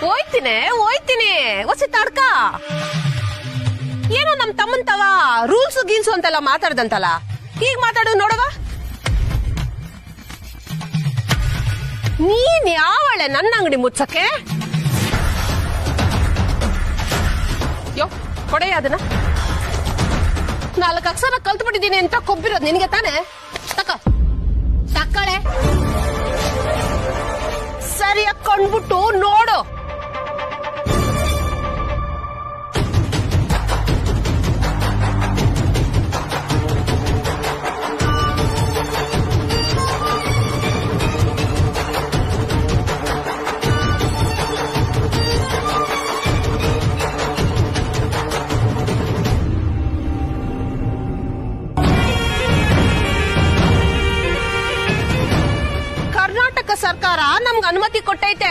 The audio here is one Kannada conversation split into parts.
ಹೋಯ್ತೀನಿ ಹೊಸಿ ತಡ್ಕ. ಏನೋ ನಮ್ ತಮ್ಮನ್ ತವ ರೂಲ್ಸ್ ಗೀಲ್ಸು ಅಂತೆಲ್ಲ ಮಾತಾಡ್ದಂತಲ್ಲ, ಈಗ ಮಾತಾಡು ನೋಡವ. ನೀನ್ ಯಾವಳೆ ನನ್ನ ಅಂಗಡಿ ಮುಚ್ಚಕ್ಕೆ? ಯೋ ಕೊಡೆಯ ಅದನ್ನ. 4 ಅಕ್ಷರ ಕಲ್ತ್ಬಿಟ್ಟಿದ್ದೀನಿ ಅಂತ ಕೊಬ್ಬಿರೋದು ನಿನಗೆ ತಾನೆ? ತಕ್ಕಳೆ ಸರಿಯಾಗಿ ಕೊಂಡ್ಬಿಟ್ಟು ನೋಡು. ಸರ್ಕಾರ ನಮ್ಗೆ ಅನುಮತಿ ಕೊಟ್ಟೈತೆ.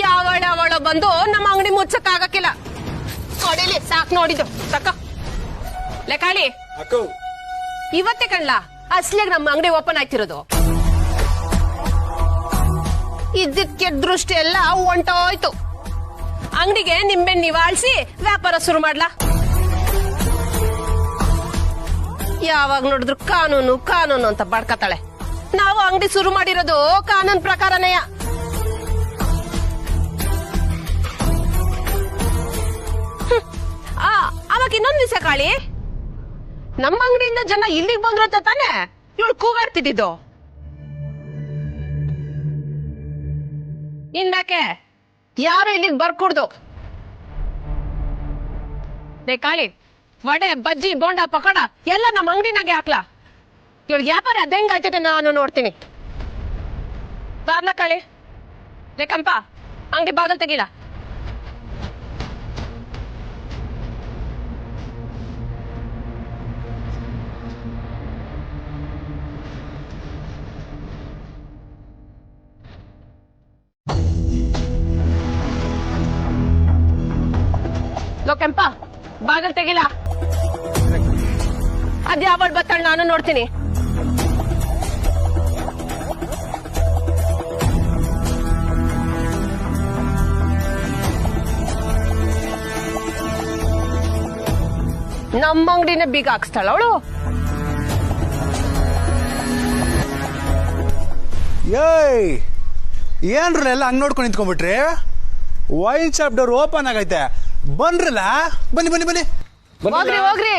ಯಾವಳ ಬಂದು ನಮ್ಮ ಅಂಗಡಿ ಮುಚ್ಚಕ್ ಆಗಕ್ಕಿಲ್ಲ. ಕೊಡಿಲಿ ಸಾಕ್ ನೋಡಿದ್ದು ತಕ್ಕ ಲೆಕ್ಕಾಳಿ. ಇವತ್ತೇ ಕಣ್ಲ ಅಸ್ಲಿಯಾಗ ನಮ್ಮ ಅಂಗಡಿ ಓಪನ್ ಆಯ್ತಿರೋದು. ಇದಕ್ಕೆ ದೃಷ್ಟಿ ಎಲ್ಲ ಹೊಂಟೋಯ್ತು. ಅಂಗಡಿಗೆ ನಿಂಬೆಣ್ಣೆ ನಿವಾಳಿಸಿ ವ್ಯಾಪಾರ ಶುರು ಮಾಡ್ಲಾ? ಯಾವಾಗ ನೋಡಿದ್ರು ಕಾನೂನು ಕಾನೂನು ಅಂತ ಬಡ್ಕತಾಳೆ. ನಾವು ಅಂಗಡಿ ಶುರು ಮಾಡಿರೋದು ಕಾನೂನು ಪ್ರಕಾರನೇ. ಅವಾಗ ಇನ್ನೊಂದ್ ದಿವಸ ಕಾಳಿ, ನಮ್ಮ ಅಂಗಡಿಯಿಂದ ಜನ ಇಲ್ಲಿಗೆ ಬಂದ್ರು ತಾನೆ ಇವಳು ಕೂಗಾಡ್ತಿದ್ದು. ಇನ್ಮ್ಯಾಕೆ ಯಾರು ಇಲ್ಲಿಗೆ ಬರ್ಕೊಡ್ದು. ಕಾಳಿ ವಡೆ ಬಜ್ಜಿ ಬೋಂಡ ಪಕೋಡ ಎಲ್ಲ ನಮ್ಮ ಅಂಗಡಿನಾಗೆ ಹಾಕ್ಲಾ? ಇವಳು ವ್ಯಾಪಾರ ಅದೇಂಗ್ ಆಯ್ತದೆ ನಾನು ನೋಡ್ತೀನಿ. ಬಾರ್ಲ ಕಾಳಿ. ರೇಖಂಪ ಅಂಗಡಿ ಬಾಗಲ್ ತೆಗಿಲ. ಕೆಂಪ ಬಾಗಲ್ ತೆಗಿಲ. ಅದ್ಯಾವಳು ಬತ್ತಾಳ ನಾನು ನೋಡ್ತೀನಿ. ನಮ್ಮ ಅಂಗಡಿನ ಬೀಗ ಹಾಕ್ಸ್ತಾಳ ಅವಳು. ಏನ್ರಲ್ಲ ಎಲ್ಲ ಹಂಗ್ ನೋಡ್ಕೊಂಡು ನಿಂತ್ಕೊಂಡ್ಬಿಟ್ರಿ? ವೈನ್ ಶಾಪ್ ಡೋರ್ ಓಪನ್ ಆಗೈತೆ, ಬನ್ರಲ್ಲ. ಬನ್ನಿ ಬನ್ನಿ ಬನ್ನಿ. ಹೋಗ್ರಿ ಹೋಗ್ರಿ.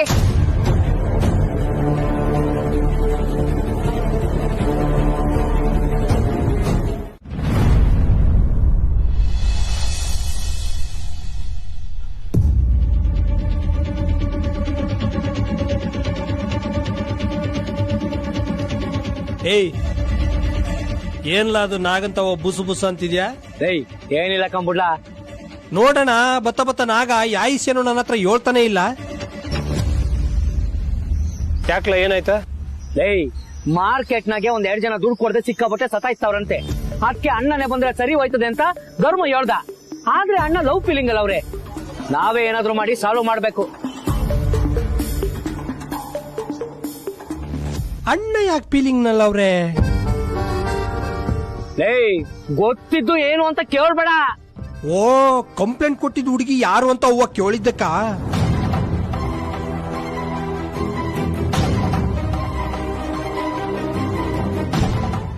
ಏಯ್ ಏನ್ಲ ಅದು ನಾಗಂತವ ಬುಸು ಬುಸು ಅಂತಿದ್ಯಾ? ಏನಿಲ್ಲ ಕಂಬುಡ್ಲ. ನೋಡೋಣ ಬತ್ತ ನಾಗ ಯಾಯಿಸ್ಯನು ನನ್ನ ಹತ್ರ ಹೇಳ್ತಾನೆ ಇಲ್ಲ. ಯಾಕ್ಲ ಏನಾಯ್ತಾ? ಮಾರ್ಕೆಟ್ ನಾಗೆ 2 ಜನ ದುಡ್ಡು ಕೊಡದೆ ಸಿಕ್ಕಾಬಟ್ಟೆ ಸತಾಯಿಸ್ತವ್ರಂತೆ. ಅದಕ್ಕೆ ಅಣ್ಣನೇ ಬಂದ್ರೆ ಸರಿ ಹೋಯ್ತದೆ ಅಂತ ಧರ್ಮ ಹೇಳ್ದ. ಆದ್ರೆ ಅಣ್ಣ ಲವ್ ಫೀಲಿಂಗ್ ಅಲ್ಲ ಅವ್ರೆ. ನಾವೇ ಏನಾದ್ರು ಮಾಡಿ ಸಾಲ್ವ್ ಮಾಡ್ಬೇಕು. ಅಣ್ಣ ಯಾಕೆ ಫೀಲಿಂಗ್ ನಲ್ಲ ಅವ್ರೆ? ಗೊತ್ತಿದ್ದು ಏನು ಅಂತ ಕೇಳ್ಬೇಡ. ಓ ಕಂಪ್ಲೇಂಟ್ ಕೊಟ್ಟಿದ್ ಹುಡುಗಿ ಯಾರು ಅಂತ ಅವ್ವ ಕೇಳಿದ್ದಕ್ಕ?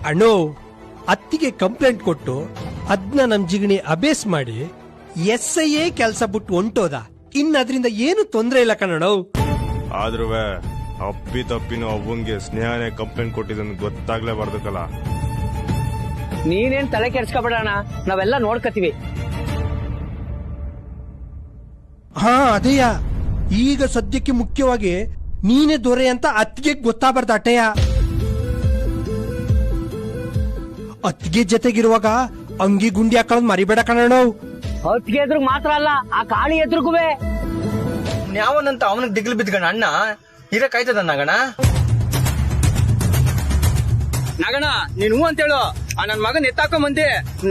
ಅಣ್ಣೋ ಅತ್ತಿಗೆ ಕಂಪ್ಲೇಂಟ್ ಕೊಟ್ಟು ಅದ್ನ ನಮ್ ಜಿಗಣಿ ಅಬೇಸ್ ಮಾಡಿ SIA ಕೆಲ್ಸ ಬಿಟ್ಟು ಹೊಂಟೋದ. ಅದರಿಂದ ಏನು ತೊಂದ್ರೆ ಇಲ್ಲ ಕಣೋ. ಆದ್ರೂ ಅಪ್ಪಿ ತಪ್ಪಿನ ಅವ್ವಂಗೆ ಸ್ನೇಹನೇ ಕಂಪ್ಲೇಂಟ್ ಕೊಟ್ಟಿದ್ದನ್ನು ಗೊತ್ತಾಗ್ಲೇಬಾರ್ದಕ್ಕಲ್ಲ. ನೀನೇನ್ ತಲೆ ಕೆಡ್ಸ್ಕೊಬೇಡಣ, ನಾವೆಲ್ಲ ನೋಡ್ಕತೀವಿ. ಹಾ ಅದೇಯ, ಈಗ ಸದ್ಯಕ್ಕೆ ಮುಖ್ಯವಾಗಿ ನೀನೇ ದೊರೆ ಅಂತ ಅತ್ತಿಗೆ ಗೊತ್ತಾಗಬಾರ್ದು ಅಟ್ಟೆಯ. ಅತ್ತಿಗೆ ಜೊತೆಗಿರುವಾಗ ಅಂಗಿ ಗುಂಡಿ ಹಾಕೊಳ್ಳೋದು ಮರಿಬೇಡ ಕಣೋ. ಅತ್ತಿಗೆ ಎದುರು ಮಾತ್ರ ಅಲ್ಲ, ಆ ಕಾಳಿ ಎದುರುಗುವೆ. ಯಾವನಂತ ಅವನಿಗೆ ದಿಗ್ಲು ಬಿದ್ಗಣ ಅಣ್ಣ ಇರಕಾಯ್ತದ ನಗಣ. ನಗಣ ನೀನ್ ಹೂ ಅಂತೇಳು, ನನ್ ಮಗನ್ ಎತ್ತಾಕೊಂಡ್ ಬಂದಿ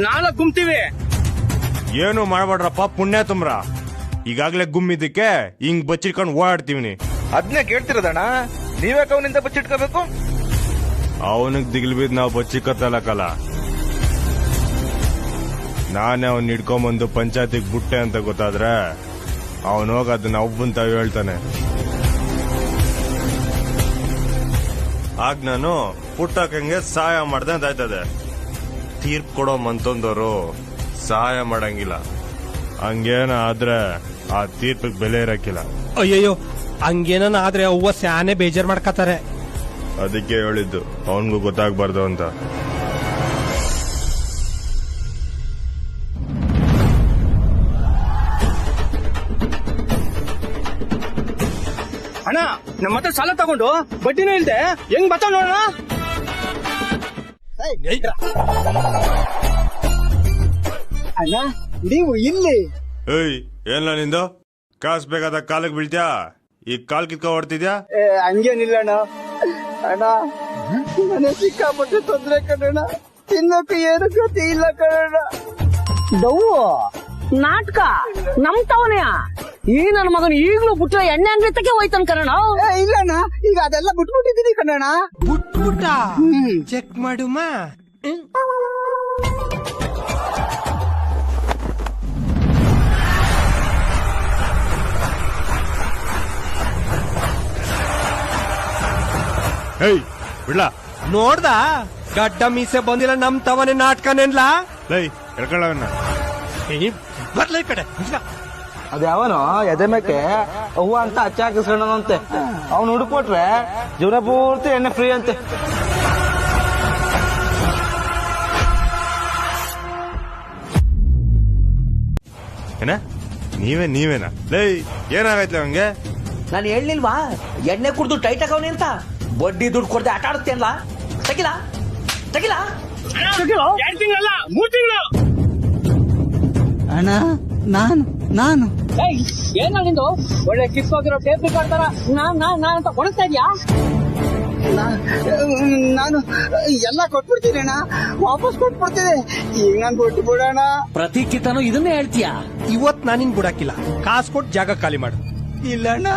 4 ಗುಮ್ತೀವಿ. ಏನು ಮಾಡಬೇಡ್ರಪ್ಪ ಪುಣ್ಯ ತುಂಬ್ರ. ಈಗಾಗ್ಲೇ ಗುಮ್ಮಿದ್ದಕ್ಕೆ ಹಿಂಗ್ ಬಚ್ಚಿಟ್ಕೊಂಡು ಓಡಾಡ್ತೀವಿ. ಅದ್ನೇ ಕೇಳ್ತಿರೋದಣ್ಣ, ನೀವ್ಯಾಕ ಅವನಿಂದ ಬಚ್ಚಿಟ್ಕೋಬೇಕು? ಅವನಿಗೆ ದಿಗ್ಲು ಬಿದ್ದು ನಾವು ಬಚ್ಚಿಕತ್ತಲಕಲ್ಲ. ನಾನೇ ಅವ್ನ ಹಿಡ್ಕೊಂಬಂದು ಪಂಚಾಯತಿಗೆ ಬಿಟ್ಟೆ ಅಂತ ಗೊತ್ತಾದ್ರೆ ಅವನು ಹೋಗಿ ಅದನ್ನ ಒಬ್ಬಂತ ಹೇಳ್ತಾನೆ. ಆಗ ನಾನು ಪುಟ್ಟಕ್ಕಂಗೆ ಸಹಾಯ ಮಾಡ್ದೆ ಅಂತ ಆಯ್ತದೆ. ತೀರ್ಪು ಕೊಡೋ ಮಂತೊಂದವರು ಸಹಾಯ ಮಾಡಂಗಿಲ್ಲ. ಹಂಗೇನ ಆದ್ರೆ ಆ ತೀರ್ಪಿಗೆ ಬೆಲೆ ಇರಕ್ಕಿಲ್ಲ. ಅಯ್ಯಯ್ಯೋ, ಹಂಗೇನ ಆದ್ರೆ ಅವ್ವ ಸ್ಯಾನೆ ಬೇಜಾರ್ ಮಾಡ್ಕತಾರೆ. ಅದಕ್ಕೆ ಹೇಳಿದ್ದು ಅವನ್ಗೂ ಗೊತ್ತಾಗ್ಬಾರ್ದು ಅಂತ. ಅಣ್ಣ ನಮ್ಮ ಹತ್ರ ಸಾಲ ತಗೊಂಡು ಬಡ್ಡಿನೂ ಇಲ್ದೆ ಹೆಂಗ್ ಬರ್ತಾವ ನೋಡೋಣ. ಅಣ್ಣ ನೀವು ಇಲ್ಲಿ ಏಯ್, ಏನ್ಲ ನಿಂದು? ಕಾಸು ಬೇಕಾದ ಕಾಲಕ್ಕೆ ಬೀಳ್ತ್ಯಾ? ಈಗ ಕಾಲ್ ಕಿತ್ಕೊ ಹೊಡ್ತಿದ್ಯಾ? ಹಂಗೇನಿಲ್ಲ ಅಣ್ಣ. ಅಣ್ಣ ಮನೆ ಸಿಕ್ಕಾಪಟ್ಟೆ ತೊಂದ್ರೆ ಕಣಣ್ಣ. ತಿನ್ನೋಕೆ ಏನು ಗತಿ ಇಲ್ಲ ಕಣಣ್ಣ. ದವ್ವು ನಾಟಕ ನಮ್ ತವನೆಯ ಈ ನನ್ನ ಮಗನ್ ಈಗ್ಲೂ ಪುಟ್ಟ ಎಣ್ಣೆ ಅಂಗಡಿ ತಕ್ಕೆ ಹೋಯ್ತನ್ ಕಣ. ಇಲ್ಲಣ್ಣ, ಈಗ ಅದೆಲ್ಲ ಬಿಟ್ಬಿಟ್ಟಿದ್ದೀನಿ ಕಣಣ್ಣ. ಬಿಟ್ಬಿಟ್ಟ ಚೆಕ್ ಮಾಡುಮ. ಏಯ್ ಬಿಡ್ಲಾ? ನೋಡ್ದ ಗಡ್ಡ ಮೀಸೆ ಬಂದಿಲ್ಲ ನಮ್ ತವನೆ ನಾಟಕನೇನ್ಲಾ. ಲೈ ಎಳ್ಕೊಳ್ಳವನ್ನ. ಬರ್ಲ ಈ ಕಡೆ. ಅದ್ಯಾವನೋ ಎದೆ ಮೇಕೆ ಅವ್ವ ಅಂತ ಅಚ್ಚ ಹಾಕಿಸ್ಕೊಂಡಂತೆ. ಅವ್ನು ಹುಡುಕೊಟ್ರೆ ಜೀವನ ಪೂರ್ತಿ ಎಣ್ಣೆ ಫ್ರೀ ಅಂತೆ. ಏನ ನೀವೇನಾ? ಲೈ ಏನಾಗೈತ್ಲ ಅವನ್ಗೆ? ನಾನು ಹೇಳಿಲ್ವಾ ಎಣ್ಣೆ ಕುಡ್ದು ಟೈಟ್ ಆಗವನಿ ಅಂತ. ಬಡ್ಡಿ ದುಡ್ಡು ಕೊಡದೆ ಆಟ ಆಡುತ್ತೇನಲ್ಲ. ತಗಿಲ ತಗಿಲ 2 ತಿಂಗಳಲ್ಲ 3 ತಿಂಗಳು. ಅಣ್ಣ ನಾನು ಏನ ನಿಂದು ಒಳ್ಳೆ ಕಿಸ್ಕೋಗಿರೋ ಟೇಪ್ ರಿಕಾರ್ಡ್ ತರ ನಾನ್ ಅಂತ ಕೊಡಿಸ್ತಾ ಇದ್ಯಾ? ನಾನು ಎಲ್ಲ ಕೊಟ್ಬಿಡ್ತೀನಿ ಅಣ್ಣ, ವಾಪಸ್ ಕೊಟ್ಬಿಡ್ತೀನಿ. ಈಗ ನಾನು ಕೊಟ್ಟು ಬಿಡೋಣ. ಪ್ರತಿ ಕಿತನೂ ಇದನ್ನೇ ಹೇಳ್ತೀಯಾ? ಇವತ್ ನಾನಿನ್ ಬಿಡಾಕಿಲ್ಲ. ಕಾಸು ಕೊಟ್ಟು ಜಾಗ ಖಾಲಿ ಮಾಡು. ಇಲ್ಲ ಅಣ್ಣ,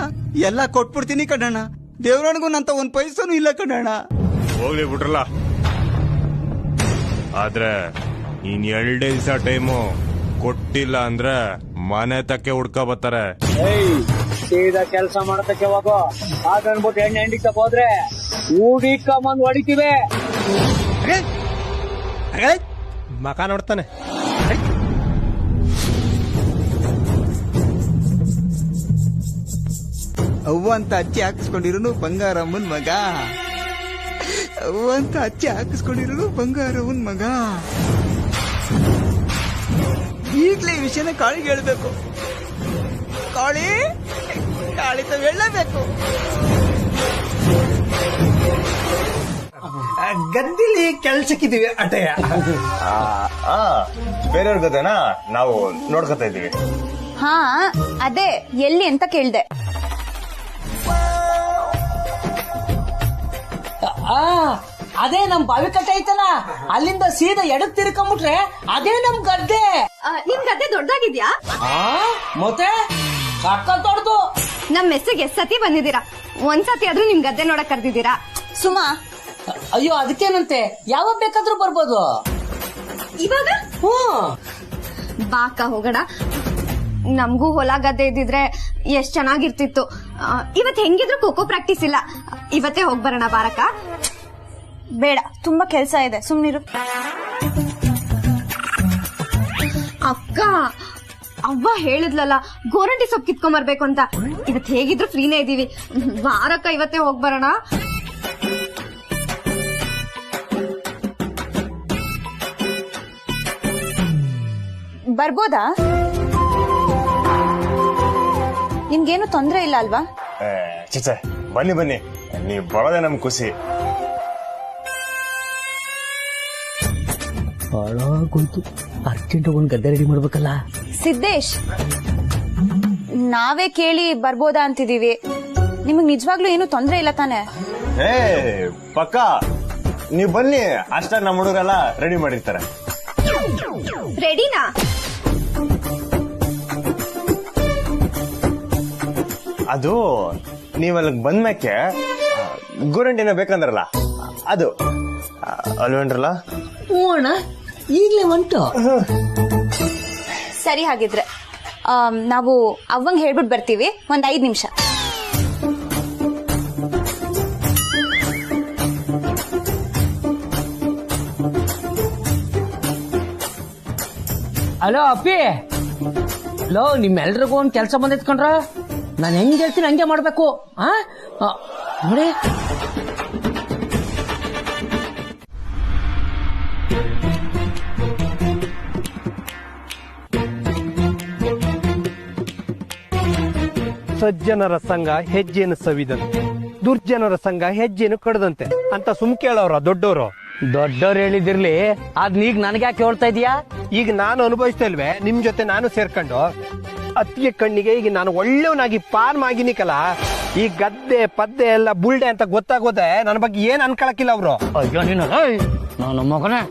ಎಲ್ಲ ಕೊಟ್ಬಿಡ್ತೀನಿ ಕಣಣ್ಣ. ದೇವ್ರನಿಗೂ ನಂತ ಒಂದ್ ಪೈಸನೂ ಇಲ್ಲ ಕಣಣ್ಣ. ಹೋಗ್ಲಿ ಬಿಟ್ರಲ್ಲ. ಆದ್ರೆ ಇನ್ 2 ದಿವಸ ಟೈಮು ಕೊಟ್ಟಿಲ್ಲ ಅಂದ್ರೆ ಮನೆ ತಕ್ಕೆ ಹುಡ್ಕ ಬರ್ತಾರೆ. ಸೀದಾ ಕೆಲಸ ಮಾಡತಕ್ಕೆ ಹೋಗೋ. ಹಾಗನ್ಬಿಟ್ಟು ಎಣ್ಣೆ ಎಂಡಿಕ್ ಹೋದ್ರೆ ಊಡಿಕೊಂಬಂದ್ ಹೊಡಿತೀವಿ. ಮಕ ನೋಡ್ತಾನೆ. ಅವ್ವ ಅಂತ ಅಚ್ಚಿ ಹಾಕಿಸ್ಕೊಂಡಿರೋನು ಬಂಗಾರಮ್ಮನ್ ಮಗ. ಅವ್ವ ಅಂತ ಅಚ್ಚಿ ಹಾಕಿಸ್ಕೊಂಡಿರೋನು ಬಂಗಾರಮ್ಮನ್ ಮಗ. ಈಗ್ಲೇ ಈ ವಿಷಯನ ಕಾಳಿಗೆ ಹೇಳ್ಬೇಕು. ಕಾಳಿ ಹೇಳಬೇಕು. ಗದ್ದಿಲಿ ಕೆಲ್ಸಕ್ಕಿದೀವಿ ಅಟಯ. ಬೇರೆಯವ್ರ ಗದನ ನಾವು ನೋಡ್ಕೊತಾ ಇದೀವಿ. ಹಾ ಅದೇ ಎಲ್ಲಿ ಅಂತ ಕೇಳ್ದೆ. ಅದೇ ನಮ್ ಬಾವಿ ಕಟ್ಟೆ ಐತಲ್ಲ, ಅಲ್ಲಿಂದ ಸೀದಾ ಎಡಕ್ ತಿರ್ಕೊಂಬಿಟ್ರೆ ಅದೇ ನಮ್ ಗದ್ದೆ. ನಿಮ್ ಗದ್ದೆ ದೊಡ್ಡದಾಗಿದ್ಯಾ? ಮತ್ತೆ ದೊಡ್ಡದು. ನಮ್ ಮೆಸ್ಸಿಗೆ ಸತಿ ಬಂದಿದ್ದೀರಾ. ಒಂದ್ಸತಿ ಆದ್ರೂ ನಿಮ್ ಗದ್ದೆ ನೋಡಕ್ ಕರ್ದಿದ್ದೀರಾ? ಸುಮಾ ಅಯ್ಯೋ ಅದಕ್ಕೇನಂತೆ, ಯಾವಾಗ ಬೇಕಾದ್ರೂ ಬರ್ಬೋದು. ಇವಾಗ ಬಾಕ ಹೋಗೋಣ. ನಮ್ಗೂ ಹೊಲ ಗದ್ದೆ ಇದ್ದಿದ್ರೆ ಎಷ್ಟ್ ಚೆನ್ನಾಗಿರ್ತಿತ್ತು. ಇವತ್ ಹೆಂಗಿದ್ರು ಖೋಖೋ ಪ್ರಾಕ್ಟೀಸ್ ಇಲ್ಲ. ಇವತ್ತೇ ಹೋಗ್ಬರೋಣ ಬಾರಕ. ಬೇಡ, ತುಂಬಾ ಕೆಲ್ಸ ಇದೆ, ಸುಮ್ನಿರು. ಅಕ್ಕ, ಅವ್ವ ಹೇಳಿದ್ಲಲ್ಲ ಗೋರಂಟಿ ಸೊಪ್ಪು ಕಿತ್ಕೊಂಬರ್ಬೇಕು ಅಂತ. ಇವತ್ ಹೇಗಿದ್ರು ಫ್ರೀನೇ ಇದೀವಿ. ಬಾರಕ್ಕ, ಇವತ್ತೇ ಹೋಗ್ಬರೋಣ. ಬರ್ಬೋದಾ? ನಿಮ್ಗೇನು ತೊಂದ್ರೆ ಇಲ್ಲ ಅಲ್ವಾ? ಚಿಚೆ ಬನ್ನಿ, ನೀವ್ ಬರೋದೇ ನಮ್ ಖುಷಿ. ಹಾಳಾಗೋಯ್ತು. ಅರ್ಜೆಂಟ್ ಒಂದ್ ಗದ್ದೆ ರೆಡಿ ಮಾಡ್ಬೇಕಲ್ಲ. ಸಿದ್ದೇಶ್, ನಾವೇ ಕೇಳಿ ಬರ್ಬೋದಾ ಅಂತಿದೀವಿ. ನಿಮಗ್ ನಿಜವಾಗ್ಲೂ ಏನು ತೊಂದ್ರೆ ಇಲ್ಲ ತಾನೆ? ಪಕ್ಕ ನೀವ್ ಬನ್ನಿ, ಅಷ್ಟ ನಮ್ಮ ಹುಡುಗರೆಲ್ಲ ರೆಡಿ ಮಾಡಿರ್ತಾರೆ. ರೆಡಿನಾ? ಅದು ನೀವಲ್ಲಿಗೆ ಬಂದ್ಮ್ಯಾಕೆ ಗೋರಂಟಿನ ಬೇಕಂದ್ರಲ್ಲ, ಅದು ಅಲ್ವೇನ್ರಲ್ಲ? ಹ್ಞೂ ಅಣ್ಣ, ಈಗ್ಲೇ ಹೊಂಟು. ಸರಿ ಹಾಗಿದ್ರೆ ನಾವು ಅವ್ವಂಗ್ ಹೇಳ್ಬಿಟ್ಟು ಬರ್ತೀವಿ, ಒಂದ್ 5 ನಿಮಿಷ. ಹಲೋ ಅಪ್ಪಿ, ಲೋ ನಿಮ್ಮೆಲ್ರಿಗೂ ಒಂದ್ ಕೆಲ್ಸ ಬಂದಿತ್ಕೊಂಡ್ರ, ನಾನು ಹೆಂಗ್ ಹೇಳ್ತೀನಿ ಹಂಗೆ ಮಾಡ್ಬೇಕು. ನೋಡಿ ಸಜ್ಜನರ ಸಂಘ ಹೆಜ್ಜೆನು ಸವಿದಂತೆ, ದುರ್ಜನರ ಸಂಘ ಹೆಜ್ಜೆನು ಕಡದಂತೆ ಅಂತ ಸುಮ್ ಕೇಳವ್ರ ದೊಡ್ಡವರು. ದೊಡ್ಡವ್ರು ಹೇಳಿದಿರ್ಲಿ, ಅದ್ ನೀಗ್ ನನ್ಗೆ ಯಾಕೆ ಹೇಳ್ತಾ ಇದೀಯಾ? ಈಗ ನಾನು ಅನುಭವಿಸ್ತಾ ಇಲ್ವೇ, ನಿಮ್ ಜೊತೆ ನಾನು ಸೇರ್ಕೊಂಡು ಅತ್ತಿಗೆ ಕಣ್ಣಿಗೆ ಈಗ ನಾನು ಒಳ್ಳೆವನಾಗಿ ಪಾರ್ ಆಗಿನಿಕಲ್ಲ, ಈ ಗದ್ದೆ ಪದ್ದೆ ಎಲ್ಲ ಬುಲ್ಡೆ ಅಂತ ಗೊತ್ತಾಗೋದೆ ನನ್ನ ಬಗ್ಗೆ ಏನ್ ಅನ್ಕೊಳಕಿಲ್ಲ ಅವ್ರು. ಅಯ್ಯೋ ನೀನು ನನ್ನ ಮಗನೇ,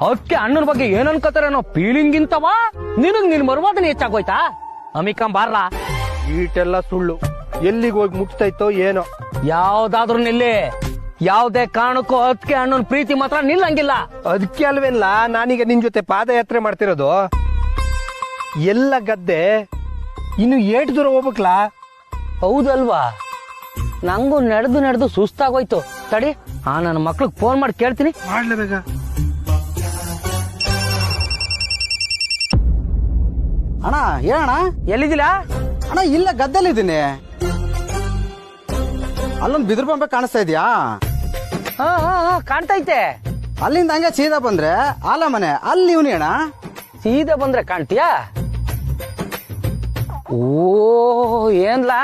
ಅದಕ್ಕೆ ಅಣ್ಣನ ಬಗ್ಗೆ ಏನ್ ಅನ್ಕೋತಾರೆ ಅನ್ನೋ ಫೀಲಿಂಗ್ ಇಂತವಾ ನಿನಗ್ ನಿನ್ ಮರುವಾದನೆ ಹೆಚ್ಚಾಗೋಯ್ತಾ? ಅಮಿಕಂಬಾರ್ಲಾ, ಈಟೆಲ್ಲ ಸುಳ್ಳು, ಎಲ್ಲಿಗೆ ಹೋಗಿ ಮುಟ್ತೈತೋ ಏನೋ. ಯಾವ್ದಾದ್ರು ನಿಲ್ಲಿ, ಯಾವ್ದೇ ಕಾರಣಕ್ಕೂ ಅದಕ್ಕೆ ಅಣ್ಣನ ಪ್ರೀತಿ ಮಾತ್ರ ನಿಲ್ಲಂಗಿಲ್ಲ. ಅದಕ್ಕೆ ಅಲ್ವೇನ್ಲ ನಾನೀಗ ನಿನ್ ಜೊತೆ ಪಾದಯಾತ್ರೆ ಮಾಡ್ತಿರೋದು. ಎಲ್ಲ ಗದ್ದೆ ಇನ್ನು ಏಟ್ ದೂರ ಹೋಗ್ಬೇಕಲ್ಲ? ಹೌದಲ್ವಾ, ನಂಗೂ ನಡೆದು ಸುಸ್ತಾಗೋಯ್ತು. ತಡಿ, ನನ್ನ ಮಕ್ಳಿಗೆ ಫೋನ್ ಮಾಡಿ ಕೇಳ್ತೀನಿ. ಮಾಡ್ಲೇಬೇಕ. ಅಣ್ಣ ಏನಣ್ಣ, ಎಲ್ಲಿದ್ದಿಲ್ಲ ಅಣ್ಣ? ಇಲ್ಲ, ಗದ್ದೆಲ್ಲಿದ್ದೀನಿ. ಅಲ್ಲೊಂದು ಬಿದಿರು ಬೊಂಬೆ ಕಾಣಿಸ್ತಾ ಇದೆಯಾ? ಕಾಣ್ತೈತೆ. ಅಲ್ಲಿಂದ ಹಂಗೆ ಸೀದಾ ಬಂದ್ರೆ ಆಲ ಮನೆ, ಅಲ್ಲಿ ಇವನಿ ಅಣ್ಣ. ಸೀದಾ ಬಂದ್ರೆ ಕಾಣ್ತೀಯಾ? ಓ ಏನ್ಲಾ,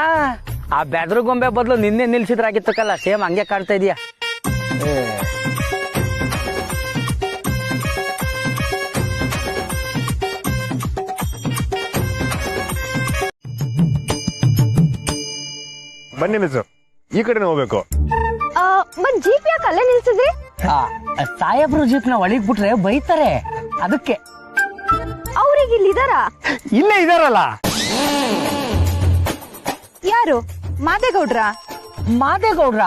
ಆ ಬೆದ್ರ ಗೊಂಬೆ ಬದಲು ನಿನ್ನೆ ನಿಲ್ಸಿದ್ರಾಗಿತ್ತಕ್ಕಲ್ಲ, ಸೇಮ್ ಹಂಗೆ ಕಾಣ್ತಾ ಇದೀಯಾ. ಬನ್ನಿ ಮಿಸ್, ಈ ಕಡೆ ಹೋಗ್ಬೇಕು. ಮತ್ ಜೀಪ್ ಯಾಕೆ ಅಲ್ಲೇ ನಿಲ್ಸಿದ್ರಿ? ಸಾಹೇಬ್ರು ಜೀಪ್ನ ಒಳಗ್ ಬಿಟ್ರೆ ಬೈತಾರೆ, ಅದಕ್ಕೆ. ಅವ್ರಿಗೆ ಇಲ್ಲಿ ಇದಾರ? ಇಲ್ಲೇ ಇದಾರಲ್ಲ. ಯಾರು? ಮಾದೇಗೌಡ್ರ? ಮಾದೇಗೌಡ್ರ?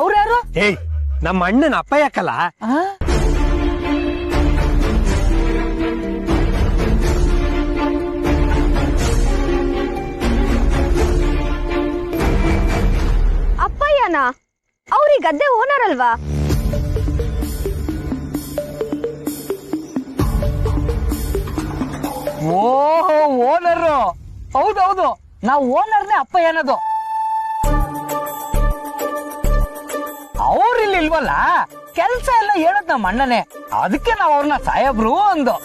ಅವ್ರ್ಯಾರು? ಏಯ್, ನಮ್ಮ ಅಣ್ಣನ ಅಪ್ಪ ಯಾಕಲ್ಲ. ಅಪ್ಪಯ್ಯನಾ? ಅವ್ರಿಗೆ ಗದ್ದೆ ಓನರ್ ಅಲ್ವಾ? ಓಹೋ, ಓನರ್. ಹೌದೌದು, ನಾವು ಓನರ್ನೇ ಅಪ್ಪ ಏನದು. ಅವ್ರಿಲ್ಲಿ ಇಲ್ವಲ್ಲ, ಕೆಲ್ಸ ಎಲ್ಲ ಹೇಳದ್ ನಮ್ಮ ಅಣ್ಣನೇ, ಅದಕ್ಕೆ ನಾವ್ ಅವ್ರನ್ನ ಸಾಹೇಬ್ರು ಅಂದು.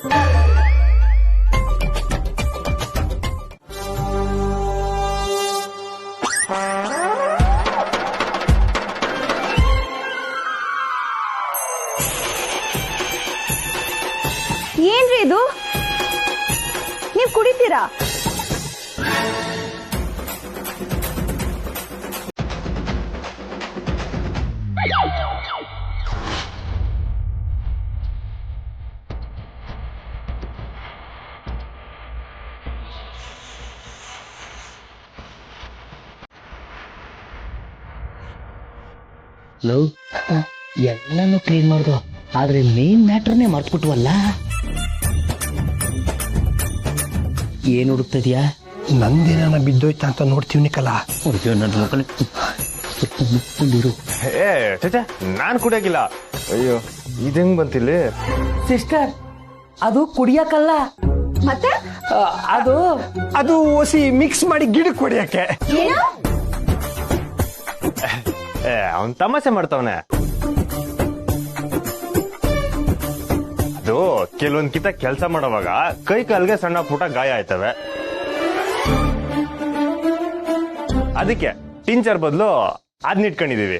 ಏನ್ರಿ ಇದು? ನೀವ್ ಕುಡಿತೀರಾ? ಎಲ್ಲಾನು ಕ್ಲೀನ್ ಮಾಡ್ದು, ಆದ್ರೆ ಮೇನ್ ಮ್ಯಾಟರ್ನೇ ಮರ್ತ್ಬಿಟ್ವಲ್ಲ. ಏನ್ ಹುಡುಕ್ತದ್ಯಾ? ನಂದೇನ ಬಿದ್ದೋಯ್ತಾ ಅಂತ ನೋಡ್ತೀವಿ ಕಲ. ನನ್ನ ಮಕ್ಕಳು ಏ ಚಚಾ, ನಾನ್ ಕುಡಿಯಾಗಿಲ್ಲ. ಅಯ್ಯೋ, ಇದಂಗ್ ಬಂತಿಲ್ಲಿ? ಸಿಸ್ಟರ್, ಅದು ಕುಡಿಯಕಲ್ಲ, ಮತ್ತೆ ಅದು ಓಸಿ ಮಿಕ್ಸ್ ಮಾಡಿ ಗಿಡಕ್ಕೆ ಹೊಡಿಯಕ್ಕೆ. ಅವನ್ ತಮಾಷೆ ಮಾಡ್ತಾವನೆ. ಅದು ಕೆಲವೊಂದ್ ಕಿತ ಕೆಲ್ಸ ಮಾಡೋವಾಗ ಕೈ ಕಾಲ್ಗೆ ಸಣ್ಣ ಪುಟ ಗಾಯ ಆಯ್ತವೆ, ಅದಕ್ಕೆ ಟಿಂಚರ್ ಬದಲು ಅದ್ನ ಇಟ್ಕೊಂಡಿದೀವಿ.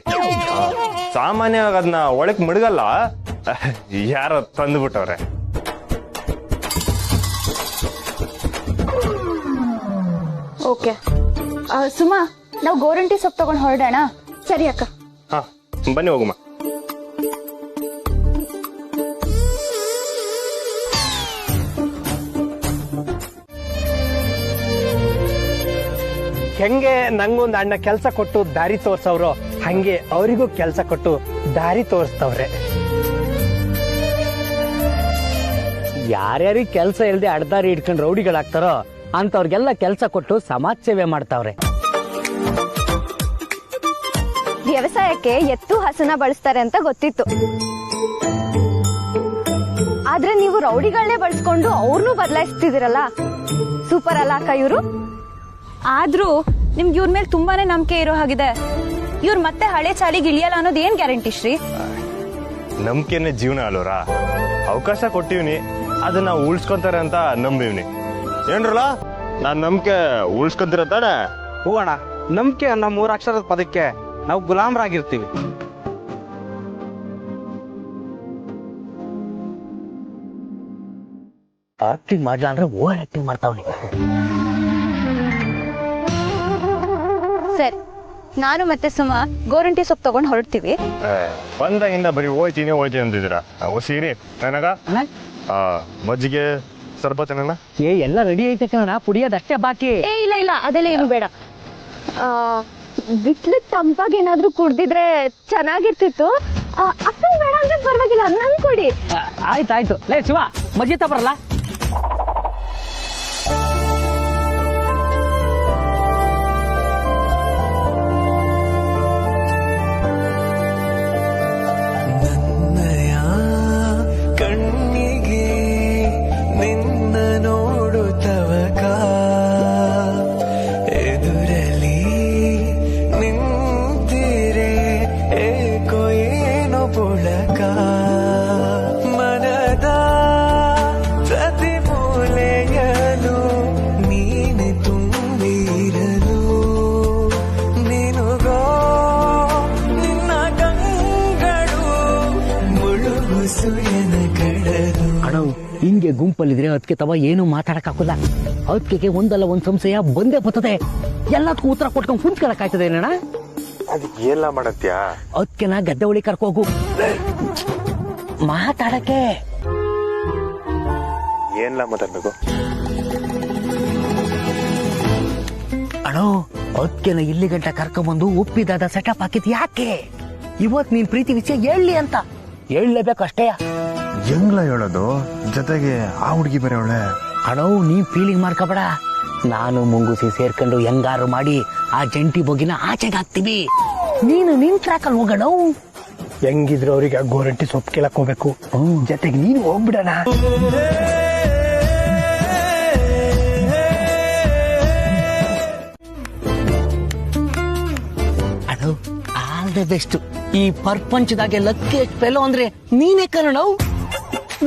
ಸಾಮಾನ್ಯವಾಗಿ ಅದನ್ನ ಒಳಕ್ ಮಡಗಲ್ಲ, ಯಾರೋ ತಂದ್ಬಿಟ್ಟವ್ರೆ. ಓಕೆ ಸುಮಾ, ನಾವು ಗೋರಂಟಿ ಸೊಪ್ಪು ತಗೊಂಡ್ ಹೊರಡೋಣ. ಸರಿ ಅಕ್ಕ. ಹಾ, ಬನ್ನಿ ಹೋಗುಮ್ಮ. ಹೆಂಗೆ ನಂಗೊಂದು ಅಣ್ಣ ಕೆಲ್ಸ ಕೊಟ್ಟು ದಾರಿ ತೋರ್ಸವ್ರು, ಹಂಗೆ ಅವರಿಗೂ ಕೆಲ್ಸ ಕೊಟ್ಟು ದಾರಿ ತೋರಿಸ್ತವ್ರೆ. ಯಾರ್ಯಾರಿಗೆ ಕೆಲಸ ಇಲ್ಲದೆ ಅಡ್ದಾರಿ ಇಟ್ಕೊಂಡು ರೌಡಿಗಳಾಗ್ತಾರೋ ಅಂತವ್ರಿಗೆಲ್ಲ ಕೆಲಸ ಕೊಟ್ಟು ಸಮಾಜ ಸೇವೆ ಮಾಡ್ತಾವ್ರೆ. ವ್ಯವಸಾಯಕ್ಕೆ ಎತ್ತು ಹಸುನ ಬಳಸ್ತಾರೆ ಅಂತ ಗೊತ್ತಿತ್ತು, ಆದ್ರೆ ನೀವು ರೌಡಿಗಳನ್ನೇ ಬಳಸ್ಕೊಂಡು ಅವ್ರನ್ನೂ ಬದಲಾಯಿಸ್ತಿದಿರಲ್ಲ. ಸೂಪರ್ ಅಲ್ಲ ಅಕ್ಕ ಇವರು. ಆದ್ರೂ ನಿಮ್ಗೆ ಇವ್ರ ಮೇಲೆ ತುಂಬಾನೇ ನಂಬಿಕೆ ಇರೋ ಹಾಗಿದೆ. ಇವ್ರು ಮತ್ತೆ ಹಳೆ ಚಾಲಿಗೆ ಇಳಿಯಲ್ಲ ಅನ್ನೋದು ಏನ್ ಗ್ಯಾರಂಟಿ ಶ್ರೀ? ನಂಬಿಕೆನೆ ಜೀವನ ಅಲ್ವರ. ಅವಕಾಶ ಕೊಟ್ಟಿವ್ನಿ, ಅದನ್ನ ಉಳ್ಸ್ಕೊಂತಾರೆ ಅಂತ ನಂಬಿವ್ನಿ. ಏನ್ರಲ್ಲ ನಾನ್ ನಂಬಿಕೆ ಉಳ್ಸ್ಕೊಂತೀರ ತಾನೆ? ಹೋಗೋಣ. ನಂಬಿಕೆ ಅನ್ನೋ 3 ಅಕ್ಷರದ ಪದಕ್ಕೆ ನಾವು ಗುಲಾಮರಾಗಿರ್ತೀವಿ. ಆಕ್ಟಿಂಗ್ ಮಾಡ್ಲಾ ಅಂದ್ರೆ ಓವರ್ ಆಕ್ಟಿಂಗ್ ಮಾಡ್ತಾವ್ನಿ. ಸರಿ, ನಾನು ಮತ್ತೆ ಸುಮಾ ಗೋರಂಟಿ ಸೊಪ್ಪು ತಗೊಂಡ್ ಹೊರಡ್ತೀವಿ. ಬಂದಾಗಿಂದ ಬರೀ ಹೋಯ್ತೀನಿ ಅಂತಿದ್ದೀರಾ. ಸೀರೆ ನನಗ ಮಜ್ಜಿಗೆ ಸರ್ಬತ್ ನನ್ನ ಎಲ್ಲ ರೆಡಿ ಐತೆ ಕಣ, ಪುಡಿಯೋದಷ್ಟೇ ಬಾಕಿ. ಇಲ್ಲ ಅದೆಲ್ಲ ಏನು ಬೇಡ. ಬಿಟ್ಲು ತಂಪಾಗಿ ಏನಾದ್ರೂ ಕುಡ್ದಿದ್ರೆ ಚೆನ್ನಾಗಿರ್ತಿತ್ತು. ಅಪ್ಪ ಬೇಡ ಅಂದ್ರೆ ಪರವಾಗಿಲ್ಲ, ನನ್ ಕೊಡಿ. ಆಯ್ತಾಯ್ತು. ಲೇ ಶಿವ, ಮಜ್ಜಿಗೆ ತಬರಲ್ಲ. ಕಣ್ಣಿಗೆ ನಿನ್ನ ನೋಡುತ್ತವಕ ಎದುರಲಿ ನಿಂತಿರೆ ಏಕೋ ಏನೋ ಪುಳಕ ಮನದ ಪ್ರತಿ ಮೂಲೆಯಲು ನೀನೆ ತುಂಬಿರಲು ನಿನಗೋ ನಿನ್ನ ಕಂಗಳು ಮುಳುಗುಸುಯನ ಕಡಲು. ಅಣ್ಣ ಹಿಂಗೆ ಗುಂಪಲ್ಲಿದ್ರೆ ಅದಕ್ಕೆ ತವ ಏನು ಮಾತಾಡಕ್ಕಾಗಲ್ಲ. ಅದಕ್ಕೆ ಒಂದಲ್ಲ ಒಂದ್ ಸಂಶಯ ಬಂದೇ ಬರ್ತದೆ. ಎಲ್ಲದಕ್ಕೂ ಉತ್ತರ ಕೊಟ್ಕೊಂಡು ಕುಂತ್ಕೊಳಕ್ಕಾಯ್ತದೆ ಏನಣ್ಣ? ಅದಕ್ಕೆ ಎಲ್ಲ ಮಾಡತ್ಯಾ? ಅದಕ್ಕೆ ನಾ ಗದ್ದೆ ಒಳಗೆ ಕರ್ಕೋಗು ಮಾತಾಡಕ್ಕೆ. ಏನ್ಲ ಮಾತಾಡ್ಬೇಕು ಅಣ್ಣ? ಅದಕ್ಕೆ ನಾ ಇಲ್ಲಿ ಗಂಟ ಕರ್ಕೊಂಡ್ಬಂದು ಉಪ್ಪಿದಾದ ಸೆಟಪ್ ಹಾಕಿದ್ ಯಾಕೆ? ಇವತ್ ನೀನ್ ಪ್ರೀತಿ ವಿಷಯ ಹೇಳಿ ಅಂತ ಹೇಳಲೇಬೇಕಷ್ಟೇ. ಹೆಂಗ್ಲ ಹೇಳೋದು? ಜೊತೆಗೆ ಆ ಹುಡುಗಿ ಬೇರೆ ಅವಳೆ. ಅಣ್ಣ ನೀವ್ ಫೀಲಿಂಗ್ ಮಾಡ್ಕೋಬೇಡ. ನಾನು ಮುಂಗುಸಿ ಸೇರ್ಕೊಂಡು ಹೆಂಗಾರು ಮಾಡಿ ಆ ಜಂಟಿ ಬೊಗಿನ ಆಚೆಗೆ ಹಾಕ್ತಿವಿ. ನೀನು ನಿನ್ ಟ್ರ್ಯಾಕಲ್ಲಿ ಹೋಗೋಣ. ಹೆಂಗಿದ್ರು ಅವ್ರಿಗೆ ಗೋರಂಟಿ ಸೊಪ್ಪು ಕೇಳಕ್ ಹೋಗ್ಬೇಕು. ಜೊತೆಗೆ ನೀನು ಹೋಗ್ಬಿಡಣ. ಅಣ್ಣ ಆಲ್ ದ ಬೆಸ್ಟ್. ಈ ಪ್ರಪಂಚದಾಗೆ ಲಕ್ಕಿಯಸ್ಟ್ ಫೆಲೋ ಅಂದ್ರೆ ನೀನೇ ಕಣ.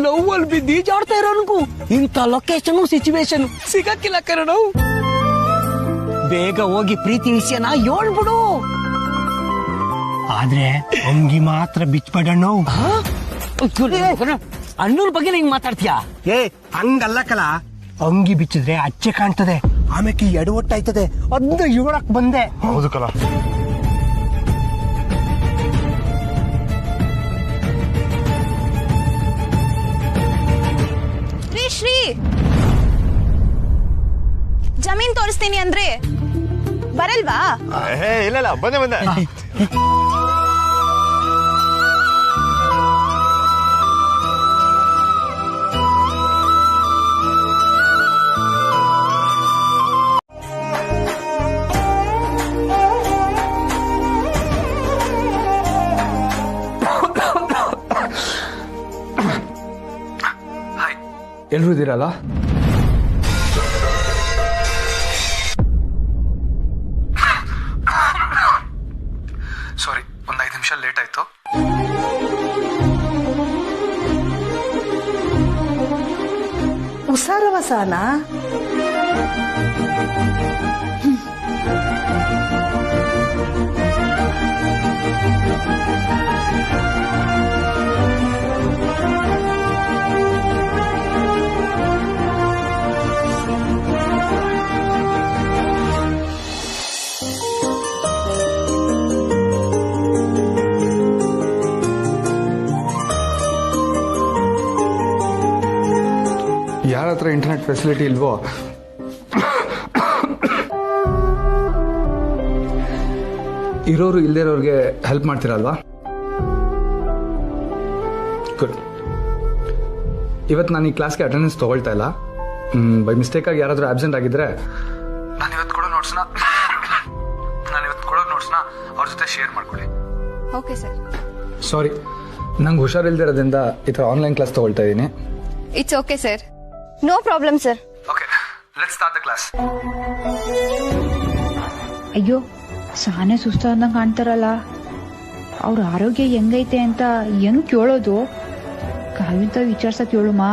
ಲವ್ ಅಲ್ಲಿ ಬಿದ್ದು ಈಜಾಡ್ತಾ ಇರೋನ್ಗೂ ಇಂಥ ಲೊಕೇಶನ್ ಸಿಚುವೇಶನ್ ಸಿಗಕ್ಕಿಲ್ಲ ಕಣ. ಬೇಗ ಹೋಗಿ ಪ್ರೀತಿ ವಿಷಯನ ಹೇಳ್ಬಿಡು. ಆದ್ರೆ ಅಂಗಿ ಮಾತ್ರ ಬಿಚ್ಬೇಡಣ್ಣ. ಅಣ್ಣನ ಬಗ್ಗೆ ಹಿಂಗ್ ಮಾತಾಡ್ತೀಯಾ? ಹಂಗಲ್ಲ ಕಲ. ಅಂಗಿ ಬಿಚ್ಚಿದ್ರೆ ಅಚ್ಚೆ ಕಾಣ್ತದೆ, ಆಮೇಲೆ ಎಡವಟ್ಟಾಯ್ತದೆ. ಅದನ್ನ ಹೇಳಕ್ ಬಂದೆ. ಹೌದು ಕಲ. ಶ್ರೀ, ಜಮೀನ್ ತೋರಿಸ್ತೀನಿ ಅಂದ್ರೆ ಬರಲ್ವಾ? ಇಲ್ಲ ಬಂದೆ. ಎಲ್ರೂ ಇದ್ದೀರಲ್ಲ? ಸಾರಿ, ಒಂದು 5 ನಿಮಿಷ ಲೇಟ್ ಆಯ್ತು. ಉಸಾರವಸಾನ ಯಾರ ಹತ್ರ ಇಂಟರ್ನೆಟ್ ಫೆಸಿಲಿಟಿ ಇಲ್ವೋ ಇರೋರು ಇಲ್ದಿರೋರಿಗೆ ಹೆಲ್ಪ್ ಮಾಡ್ತೀರಲ್ವಾ? ಗುಡ್. ಇವತ್ತು ನಾನು ಈ ಕ್ಲಾಸ್ಗೆ ಅಟೆಂಡೆನ್ಸ್ ತೊಗೊಳ್ತಾ ಇಲ್ಲ. ಬೈ ಮಿಸ್ಟೇಕಾಗಿ ಯಾರಾದರೂ ಆಬ್ಸೆಂಟ್ ಆಗಿದ್ರೆ ನಾನು ಇವತ್ತು ಕೊಡೋ ನೋಟ್ಸ್ನ ಅವ್ರ ಜೊತೆ ಶೇರ್ ಮಾಡ್ಕೊಳ್ಳಿ. Okay sir. ಸಾರಿ, ನಂಗೆ ಹುಷಾರಿಲ್ದಿರೋದ್ರಿಂದ ಈ ಥರ ಆನ್ಲೈನ್ ಕ್ಲಾಸ್ ತೊಗೊಳ್ತಾ ಇದ್ದೀನಿ. It's okay sir. No problem sir. Okay, let's start the class. ಅಯ್ಯೋ, ಸಾನೆ ಸುಸ್ತಾದಂಗೆ ಕಾಣ್ತಾರಲ್ಲ. ಅವ್ರ ಆರೋಗ್ಯ ಹೆಂಗೈತೆ ಅಂತ ಹೆಂಗ್ ಕೇಳೋದು? ಕಾವಿಂತ ವಿಚಾರ್ಸಕ್ ಕೇಳುಮಾ?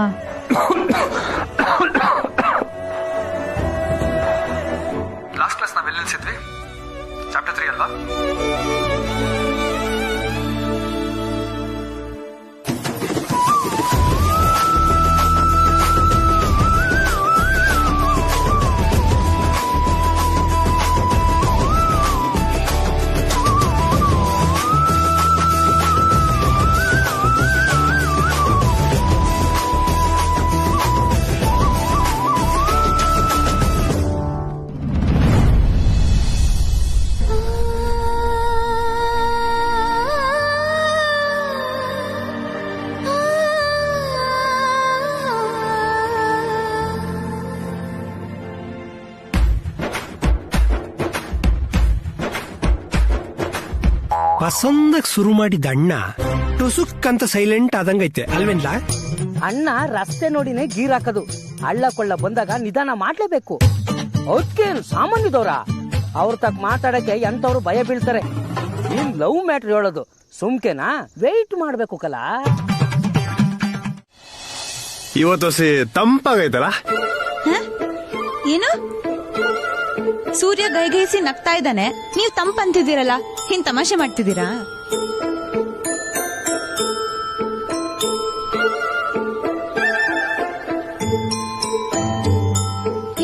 ಲಾಸ್ಟ್ ಕ್ಲಾಸ್ ನಾವೆಲ್ಲಿ ನಿಲ್ಸಿದ್ವಿ? ಚಾಪ್ಟರ್ 3 ಅಲ್ವಾ? ಪಸಂದಕ್ ಶುರು ಮಾಡಿದ ಅಣ್ಣ ಟುಸುಕ್ ಅಂತ ಸೈಲೆಂಟ್ ಆದಂಗೈತೆ ಅಲ್ವೇನ್ಲ? ಅಣ್ಣ ರಸ್ತೆ ನೋಡಿನೇ ಗೀರ್ ಹಾಕೋದು. ಹಳ್ಳ ಕೊಳ್ಳ ಬಂದಾಗ ನಿಧಾನ ಮಾಡ್ಲೇಬೇಕು. ಅವ್ಕೇನು ಸಾಮಾನ್ಯದವ್ರ? ಅವ್ರ ತಕ್ಕ ಮಾತಾಡಕ್ಕೆ ಎಂತವ್ರು ಭಯ ಬೀಳ್ತಾರೆ. ನೀನ್ ಲವ್ ಮ್ಯಾಟ್ರ್ ಹೇಳೋದು ಸುಮ್ಕೆನಾ? ವೆಯ್ಟ್ ಮಾಡ್ಬೇಕು ಕಲ. ಇವತ್ತು ತಂಪಾಗೈತಲ್ಲ? ಏನು? ಸೂರ್ಯ ಗೈಗೈಸಿ ನಗ್ತಾ ಇದ್ದಾನೆ, ನೀವ್ ತಂಪಂತಿದ್ದೀರಲ್ಲ, ಹಿಂಗ್ ತಮಾಷೆ ಮಾಡ್ತಿದ್ದೀರಾ?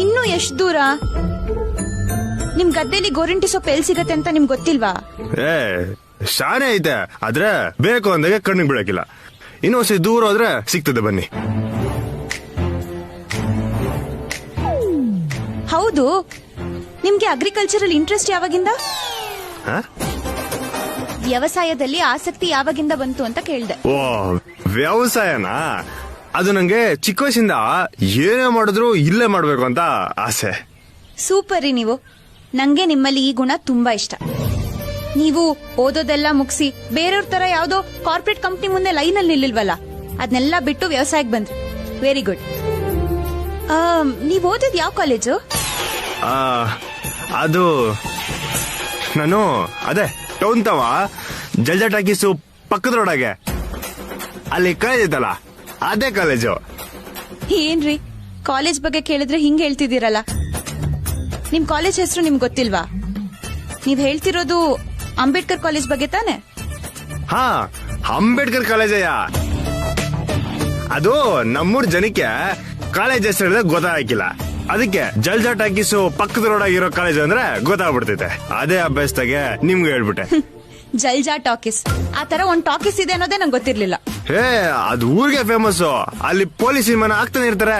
ಇನ್ನು ಎಷ್ಟ್ ದೂರ? ನಿಮ್ ಗದ್ದೆಲಿ ಗೋರಿಂಟಿ ಸೊಪ್ಪು ಎಲ್ ಸಿಗತ್ತೆ ಅಂತ ನಿಮ್ಗೆ ಗೊತ್ತಿಲ್ವಾ? ಶಾನೆ ಐತೆ, ಆದ್ರೆ ಬೇಕು ಅಂದಾಗ ಕಣ್ಣಿಗೆ ಬೀಳಕಿಲ್ಲ. ಇನ್ನೊಂದ್ಸತಿ ದೂರ ಹೋದ್ರೆ ಸಿಗ್ತದೆ, ಬನ್ನಿ. ಹೌದು, ನಿಮ್ಗೆ ಅಗ್ರಿಕಲ್ಚರಲ್ ಇಂಟ್ರೆಸ್ಟ್ ಯಾವಾಗಿಂದ? ವ್ಯವಸಾಯದಲ್ಲಿ ಆಸಕ್ತಿ ಯಾವಾಗಿಂದ ಬಂತು ಅಂತ ಕೇಳ್ದೆ. ಓ, ವ್ಯವಸಾಯನಾ? ಅದು ನಂಗೆ ಚಿಕ್ಕ ವಯಸ್ಸಿಂದ ಏನೇ ಮಾಡಿದ್ರು ಇಲ್ಲೇ ಮಾಡ್ಬೇಕು ಅಂತ ಆಸೆ. ಸೂಪರ್ ರೀ ನೀವು. ನಂಗೆ ನಿಮ್ಮಲ್ಲಿ ಈ ಗುಣ ತುಂಬಾ ಇಷ್ಟ. ನೀವು ಓದೋದೆಲ್ಲ ಮುಗಿಸಿ ಬೇರೆಯವ್ರ ತರ ಯಾವ್ದೋ ಕಾರ್ಪೊರೇಟ್ ಕಂಪ್ನಿ ಮುಂದೆ ಲೈನ್ ಅಲ್ಲಿ ನಿಲ್ಲಿಲ್ವಲ್ಲ, ಅದನ್ನೆಲ್ಲ ಬಿಟ್ಟು ವ್ಯವಸಾಯಕ್ಕೆ ಬಂದ್ರಿ. Very good. ನೀವ್ ಓದಿದ್ ಯಾವ ಕಾಲೇಜು? ಅದು ನಾನು ಅದೇ ಟೌನ್ ತವ ಜಲ್ಜಾ ಟಾಕೀಸು ಪಕ್ಕದ ರೋಡಾಗೆ ಅಲ್ಲಿ ಕಾಲೇಜ್ ಐತಲ್ಲ, ಅದೇ ಕಾಲೇಜು. ಏನ್ರಿ ಕಾಲೇಜ್ ಬಗ್ಗೆ ಕೇಳಿದ್ರೆ ಹಿಂಗ್ ಹೇಳ್ತಿದ್ದೀರಲ್ಲ? ನಿಮ್ ಕಾಲೇಜ್ ಹೆಸರು ನಿಮ್ಗೆ ಗೊತ್ತಿಲ್ವಾ? ನೀವ್ ಹೇಳ್ತಿರೋದು ಅಂಬೇಡ್ಕರ್ ಕಾಲೇಜ್ ಬಗ್ಗೆ ತಾನೆ? ಹಾ, ಅಂಬೇಡ್ಕರ್ ಕಾಲೇಜಯ್ಯ. ಅದು ನಮ್ಮೂರ್ ಜನಕ್ಕೆ ಕಾಲೇಜ್ ಹೆಸರು ಗೊತ್ತಾಗಿಲ್ಲ. ಅದಕ್ಕೆ ಜಲ್ಜಾ ಟಾಕೀಸು ಪಕ್ಕದ ರೋಡ್ ಆಗಿರೋ ಕಾಲೇಜ್ ಅಂದ್ರೆ ಗೊತ್ತಾಗ್ಬಿಡ್ತೈತೆ. ಅದೇ ಅಭ್ಯಾಸದಾಗೆ ನಿಮ್ಗೆ ಹೇಳ್ಬಿಟ್ಟೆ. ಜಲ್ಜಾ ಟಾಕೀಸ್, ಆ ತರ ಒಂದ್ ಟಾಕೀಸ್ ಇದೆ ಅನ್ನೋದೇ ನಂಗೆ ಗೊತ್ತಿರ್ಲಿಲ್ಲ. ಅದು ಊರಿಗೆ ಫೇಮಸ್. ಅಲ್ಲಿ ಪೊಲೀಸ್ ಸಿನಿಮಾನ ಆಗ್ತಾನೆ ಇರ್ತಾರೆ.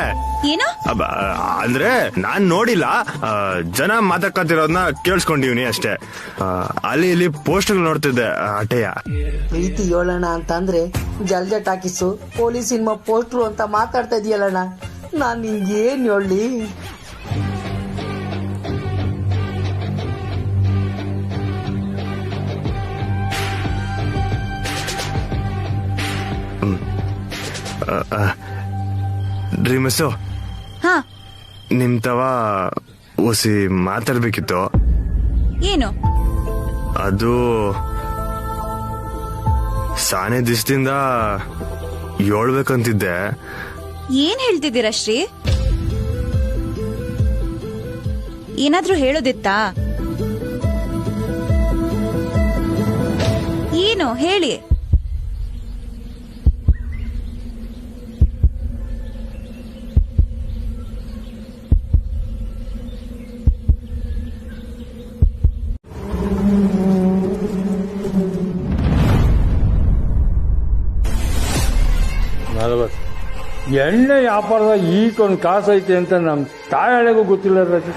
ಏನು ಅಂದ್ರೆ ನಾನ್ ನೋಡಿಲ್ಲ, ಜನ ಮಾತಾಡ್ಕೊತಿರೋದನ್ನ ಕೇಳಿಸ್ಕೊಂಡಿವ್ನಿ ಅಷ್ಟೇ. ಅಲ್ಲಿ ಇಲ್ಲಿ ಪೋಸ್ಟರ್ ನೋಡ್ತಿದ್ದೆ ಅಟೆಯ. ಪ್ರೀತಿ ಹೇಳೋಣ ಅಂತ ಅಂದ್ರೆ ಜಲ್ಜಾ ಟಾಕೀಸು ಪೊಲೀಸ್ ಸಿನಿಮಾ ಪೋಸ್ಟ್ರು ಅಂತ ಮಾತಾಡ್ತಾ ಇದೀಯಲ್ಲಣ್ಣ, ನಾನ್ ನಿಂಗೇನ್ ಹೇಳಿ? ಡ್ರೀಮಸ್ಸು, ಹಾ, ನಿಮ್ ತವ ಓಸಿ ಮಾತಾಡ್ಬೇಕಿತ್ತು. ಏನು? ಅದು ಸಾನೆ ದಿವಸದಿಂದ ಹೇಳ್ಬೇಕಂತಿದ್ದೆ. ಏನ್ ಹೇಳ್ತಿದ್ದೀರಾ ಶ್ರೀ? ಏನಾದ್ರೂ ಹೇಳೋದಿತ್ತಾ? ಏನು ಹೇಳಿ? ಎಣ್ಣೆ ವ್ಯಾಪಾರದ ಈಗೊಂದು ಕಾಸು ಐತೆ ಅಂತ ನಮ್ಮ ತಾಯಳಿಗೂ ಗೊತ್ತಿಲ್ಲ ರಜೆ.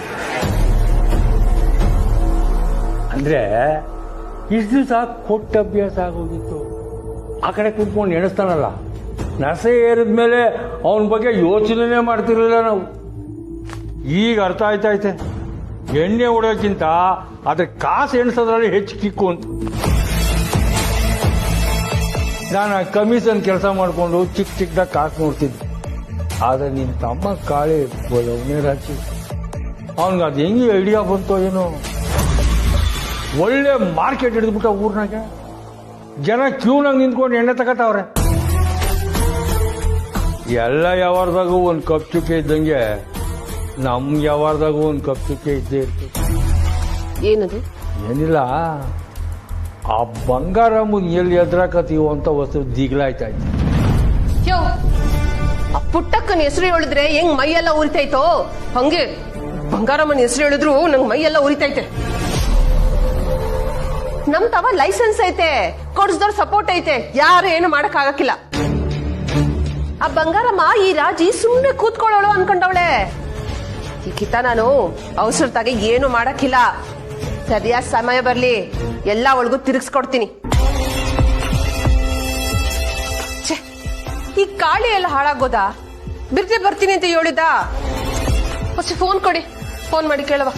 ಅಂದ್ರೆ ಇಷ್ಟು ದಿವಸ ಕೊಟ್ಟ ಅಭ್ಯಾಸ ಆಗೋಗಿತ್ತು. ಆ ಕಡೆ ಕುತ್ಕೊಂಡು ಎಣಿಸ್ತಾನಲ್ಲ, ನಸೆ ಏರಿದ್ಮೇಲೆ ಅವನ ಬಗ್ಗೆ ಯೋಚನೆ ಮಾಡ್ತಿರ್ಲಿಲ್ಲ ನಾವು. ಈಗ ಅರ್ಥ ಆಯ್ತೈತೆ, ಎಣ್ಣೆ ಹೊಡೆಯೋಕ್ಕಿಂತ ಅದ್ರ ಕಾಸು ಎಣಿಸೋದ್ರಲ್ಲಿ ಹೆಚ್ಚು ಕಿಕ್ಕು ಅಂತ. ನಾನು ಕಮಿಷನ್ ಕೆಲಸ ಮಾಡಿಕೊಂಡು ಚಿಕ್ಕ ಚಿಕ್ಕದಾಗ ಕಾಸು ನೋಡ್ತಿದ್ದೆ. ಆದರೆ ನಿನ್ನ ತಮ್ಮ ಕಾಳಿ ಅವನೇ ರಾಜಿ, ಅವನಿಗೆ ಅದು ಹೆಂಗೆ ಐಡಿಯಾ ಬಂತೋ ಏನೋ, ಒಳ್ಳೆ ಮಾರ್ಕೆಟ್ ಹಿಡಿದ್ಬಿಟ್ಟ ಊರ್ನಾಗ. ಜನ ಕ್ಯೂನಾಗ ನಿಂತ್ಕೊಂಡು ಎಣ್ಣೆ ತಗೋತಾವ್ರೆ. ಎಲ್ಲ ಯಾವಾರದಾಗೂ ಒಂದು ಕಪ್ ಚುಕ್ಕೆ ಇದ್ದಂಗೆ ನಮ್ ಯಾವಾರದಾಗೂ ಒಂದು ಕಪ್ ಚುಕ್ಕೆ ಇದ್ದೇ ಇರ್ತದೆ. ಏನದು? ಏನಿಲ್ಲ, ಆ ಬಂಗಾರಮ್ಮನ್ ಎಲ್ಲಿ ಎದ್ರಾಕತೀವೋ ಅಂತ ವಸ್ತು ದಿಗ್ಲಾಯ್ತಾಯ್ತು. ಯೋ, ಆ ಪುಟ್ಟಕ್ಕನ ಹೆಸರು ಹೇಳಿದ್ರೆ ಹೆಂಗ್ ಮೈಯೆಲ್ಲ ಉರಿತೈತೋ ಹಂಗೆ ಬಂಗಾರಮ್ಮನ ಹೆಸರು ಹೇಳಿದ್ರು ನಂಗ್ ಮೈಯೆಲ್ಲ ಉರಿತೈತೆ. ನಮ್ ತವ ಲೈಸೆನ್ಸ್ ಐತೆ, ಕೊಡ್ಸ್ದವ್ರ ಸಪೋರ್ಟ್ ಐತೆ, ಯಾರು ಏನು ಮಾಡಕ್ ಆಗಕ್ಕಿಲ್ಲ. ಆ ಬಂಗಾರಮ್ಮ ಈ ರಾಜಿ ಸುಮ್ನೆ ಕೂತ್ಕೊಳ್ಳೋಳು ಅನ್ಕೊಂಡವಳೆ. ಈಗಿತ ನಾನು ಅವಸರತಾಗೆ ಏನು ಮಾಡಕ್ಕಿಲ್ಲ. ಸರಿಯಾದ ಸಮಯ ಬರ್ಲಿ, ಎಲ್ಲ ಒಳಗೂ ತಿರುಗಿಸ್ಕೊಡ್ತೀನಿ. ಈ ಕಾಳಿ ಎಲ್ಲ ಹಾಳಾಗೋದಾ? ಬಿರ್ತೆ ಬರ್ತೀನಿ ಅಂತ ಹೇಳಿದ. ಫಸ್ಟ್ ಫೋನ್ ಕೊಡಿ, ಫೋನ್ ಮಾಡಿ ಕೇಳವ.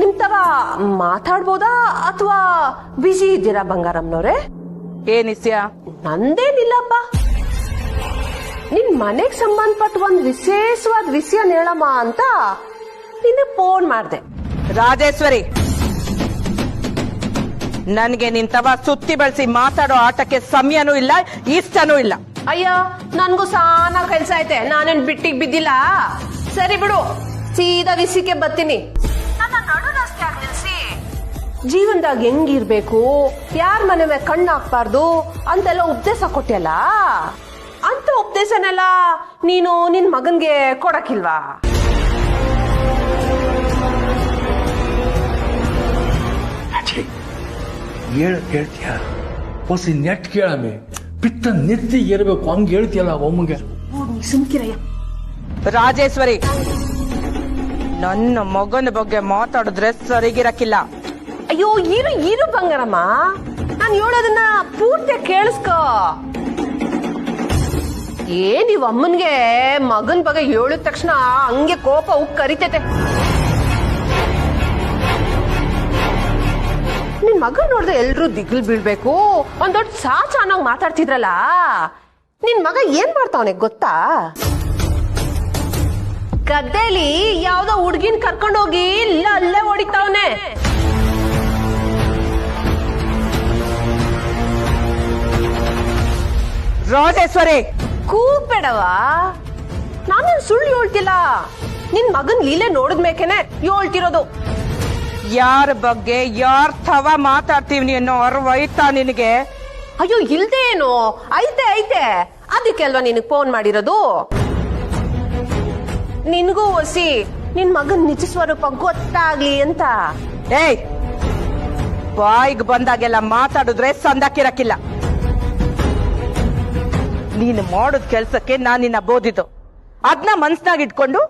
ನಿಮ್ ತರ ಮಾತಾಡ್ಬೋದಾ ಅಥವಾ ಬಿಸಿ ಇದ್ದೀರಾ ಬಂಗಾರಮ್ಮನವ್ರೆ? ಏನಿಸ್ಯ? ನಂದೇನಿಲ್ಲಪ್ಪ, ನಿನ್ ಮನೆಗ್ ಸಂಬಂಧಪಟ್ಟ ಒಂದ್ ವಿಶೇಷವಾದ ವಿಷಯ ಹೇಳಮ್ಮ ಅಂತ ನಿನ್ನ ಫೋನ್ ಮಾಡ್ದೆ. ರಾಜೇಶ್ವರಿ, ನನ್ಗೆ ನಿಂತವ ಸುತ್ತಿ ಬಳಸಿ ಮಾತಾಡೋ ಆಟಕ್ಕೆ ಸಮಯನೂ ಇಲ್ಲ, ಇಷ್ಟನೂ ಇಲ್ಲ. ಅಯ್ಯೋ, ನನ್ಗೂ ಸಾನ ಕೆಲ್ಸ ಐತೆ, ನಾನೇನ್ ಬಿಟ್ಟಿಗ್ ಬಿದ್ದಿಲ್ಲ. ಸರಿ ಬಿಡು, ಸೀದಾ ವಿಷಯಕ್ಕೆ ಬರ್ತೀನಿ. ಜೀವನದಾಗ ಹೆಂಗಿರ್ಬೇಕು, ಯಾರ ಮನೆ ಮೇಲೆ ಕಣ್ಣು ಹಾಕ್ಬಾರ್ದು ಅಂತೆಲ್ಲ ಉಪದೇಶ ಕೊಟ್ಟಿಯಲ್ಲ, ಅಂತ ಉಪದೇಶನೆಲ್ಲ ನೀನು ನಿನ್ ಮಗನ್ಗೆ ಕೊಡಕ್ಕಿಲ್ವಾ? ಹೇಳ್ತೀಯ ಹೊಸಿ ನೆಟ್ ಕೇಳಮೆ, ಪಿತ್ತ ನೆತ್ತಿಗೆ ಇರಬೇಕು ಹಂಗ ಹೇಳ್ತೀಯಲ್ಲ ಒಮ್ಮಗೆ. ಸುಮ್ಕಿರಯ್ಯ. ರಾಜೇಶ್ವರಿ, ನನ್ನ ಮಗನ ಬಗ್ಗೆ ಮಾತಾಡಿದ್ರೆ ಸರಿಗಿರಕ್ಕಿಲ್ಲ. ಅಯ್ಯೋ, ಇರು ಬಂಗಾರಮ್ಮ, ನಾನು ಹೇಳೋದನ್ನ ಪೂರ್ತಿ ಕೇಳಿಸ್ಕೋ. ನೀವ್ ಅಮ್ಮನ್ಗೆ ಮಗನ್ ಬಗ್ಗೆ ಹೇಳಿದ ತಕ್ಷಣ ಹಂಗೆ ಕೋಪ ಉಕ್ ಕರಿತೈತೆ. ನಿನ್ ಮಗ ನೋಡಿದ್ರೆ ಎಲ್ರು ದಿಗ್ಲ್ ಬೀಳ್ಬೇಕು, ಒಂದ್ ದೊಡ್ಡ ಚೆನ್ನಾಗ್ ಮಾತಾಡ್ತಿದ್ರಲ್ಲ, ನಿನ್ ಮಗ ಏನ್ ಮಾಡ್ತಾವನೆ ಗೊತ್ತಾ? ಗದ್ದೆಲಿ ಯಾವ್ದೋ ಹುಡ್ಗಿನ್ ಕರ್ಕೊಂಡೋಗಿ ಅಲ್ಲೇ ಹೊಡಿತಾವನೆ. ರಾಜೇಶ್ವರಿ, ಕೂಗ್ಬೇಡವಾ, ನಾನೇನ್ ಸುಳ್ಳು ಹೇಳ್ತಿಲ್ಲ. ನಿನ್ ಮಗನ್ ಲೀಲೆ ನೋಡಿದ್ಮೇಕೆನೆ ಹೇಳ್ತಿರೋದು. ಯಾರ ಬಗ್ಗೆ ಯಾರ್ ಥವ ಮಾತಾಡ್ತೀವಿ ಅನ್ನೋ ಅರ್ವೈತಾ ನಿನಗೆ? ಅಯ್ಯೋ, ಇಲ್ದೇ ಏನು ಐತೆ, ಅದಕ್ಕೆ ಅಲ್ವಾ ನಿನಗ್ ಫೋನ್ ಮಾಡಿರೋದು. ನಿನ್ಗೂ ಒಸಿ ನಿನ್ ಮಗನ್ ನಿಜ ಸ್ವರೂಪ ಗೊತ್ತಾಗ್ಲಿ ಅಂತ. ಏಯ್, ಬಾಯಿಗೆ ಬಂದಾಗೆಲ್ಲ ಮಾತಾಡಿದ್ರೆ ಸಂದಕ್ಕಿರಕ್ಕಿಲ್ಲ. ನೀನು ಮಾಡೋದ್ ಕೆಲ್ಸಕ್ಕೆ ನಾನ್ ನಿನ್ನ ಬೋದಿದ್ದು, ಅದ್ನ ಮನ್ಸ್ನಾಗ ಇಟ್ಕೊಂಡು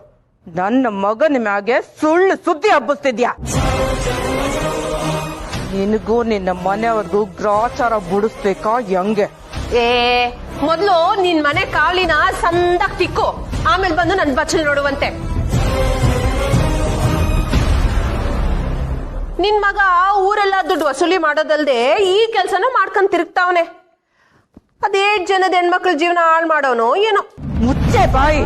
ನನ್ನ ಮಗನ ಮ್ಯಾಗೆ ಸುಳ್ಳು ಸುದ್ದಿ ಹಬ್ಬಿಸ್ತಿದ್ಯಾ. ನಿನಗೂ ನಿನ್ನ ಮನೆಯವ್ರಿಗೂ ಗ್ರಾಚಾರ ಬಿಡಿಸ್ಬೇಕಾ ಹೆಂಗೆ? ಮೊದ್ಲು ನಿನ್ ಮನೆ ಕಾವಲಿನ ಸಂದಾಗ್ ತಿಕ್ಕು, ಆಮೇಲೆ ಬಂದು ನನ್ ಬಚ್ಚಲ್ ನೋಡುವಂತೆ. ನಿನ್ ಮಗ ಊರೆಲ್ಲ ದುಡ್ಡು ವಸೂಲಿ ಮಾಡೋದಲ್ದೆ ಈ ಕೆಲ್ಸನ ಮಾಡ್ಕೊಂಡ್ ತಿರುಗ್ತಾವನೆ. ಅದೇ ಜನದ ಹೆಣ್ಮಕ್ಳ ಜೀವನ ಹಾಳು ಮಾಡೋನು ಏನೋ. ಮುಚ್ಚೆ ಬಾಯಿ.